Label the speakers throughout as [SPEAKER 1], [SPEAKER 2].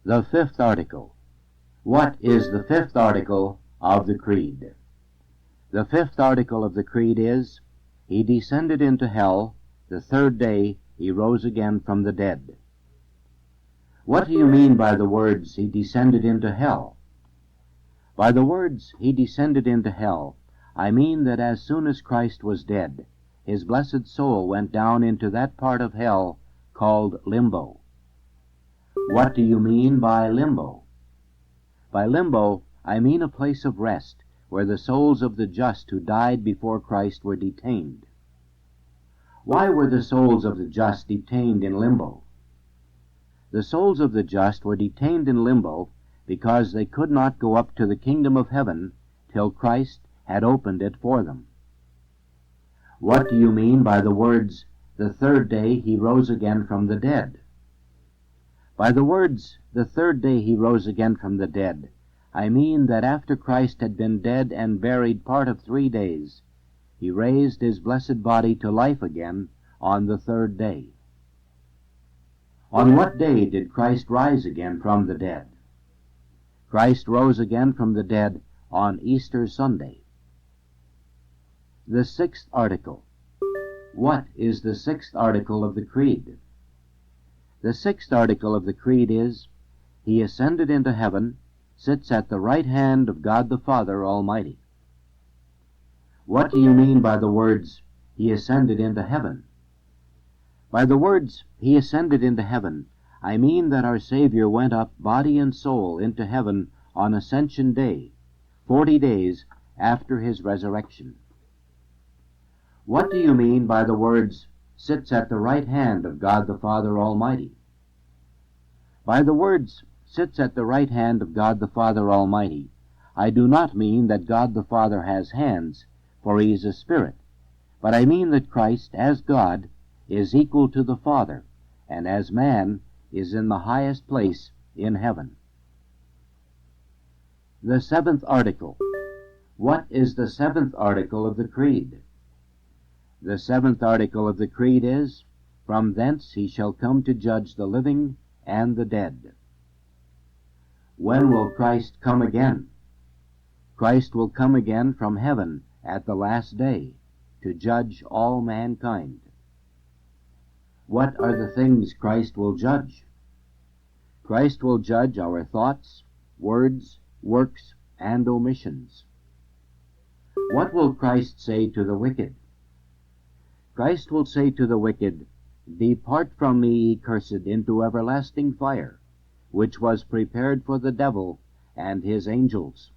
[SPEAKER 1] The fifth article. What is the fifth article of the Creed? The fifth article of the Creed is, He descended into hell, the third day he rose again from the dead. What do you mean by the words, He descended into hell? By the words, He descended into hell, I mean that as soon as Christ was dead, His blessed soul went down into that part of hell called Limbo. What do you mean by limbo? By limbo, I mean a place of rest where the souls of the just who died before Christ were detained. Why were the souls of the just detained in limbo? The souls of the just were detained in limbo because they could not go up to the kingdom of heaven till Christ had opened it for them. What do you mean by the words, the third day he rose again from the dead? By the words, the third day he rose again from the dead, I mean that after Christ had been dead and buried part of 3 days, he raised his blessed body to life again on the third day. On what day did Christ rise again from the dead? Christ rose again from the dead on Easter Sunday. The sixth article. What is the sixth article of the Creed? The sixth article of the Creed is, He ascended into heaven, sits at the right hand of God the Father Almighty. What do you mean by the words, He ascended into heaven? By the words, He ascended into heaven, I mean that our Savior went up body and soul into heaven on Ascension Day, 40 days after His resurrection. What do you mean by the words, sits at the right hand of God the Father Almighty? By the words, sits at the right hand of God the Father Almighty, I do not mean that God the Father has hands, for He is a spirit, but I mean that Christ, as God, is equal to the Father, and as man is in the highest place in heaven. The seventh article. What is the seventh article of the Creed? The seventh article of the Creed is, From thence he shall come to judge the living and the dead. When will Christ come again? Christ will come again from heaven at the last day to judge all mankind. What are the things Christ will judge? Christ will judge our thoughts, words, works, and omissions. What will Christ say to the wicked? Christ will say to the wicked, Depart from me, ye cursed, into everlasting fire, which was prepared for the devil and his angels.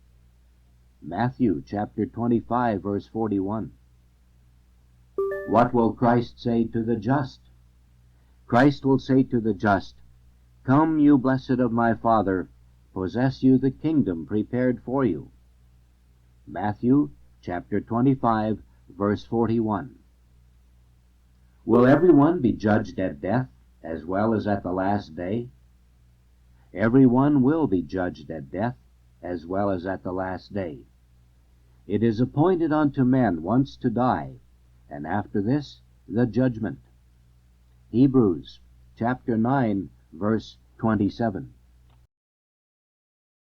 [SPEAKER 1] Matthew chapter 25, verse 41. What will Christ say to the just? Christ will say to the just, Come, you blessed of my Father, possess you the kingdom prepared for you. Matthew chapter 25, verse 41. Will everyone be judged at death as well as at the last day? Everyone will be judged at death as well as at the last day. It is appointed unto men once to die, and after this the judgment. Hebrews chapter 9, verse 27.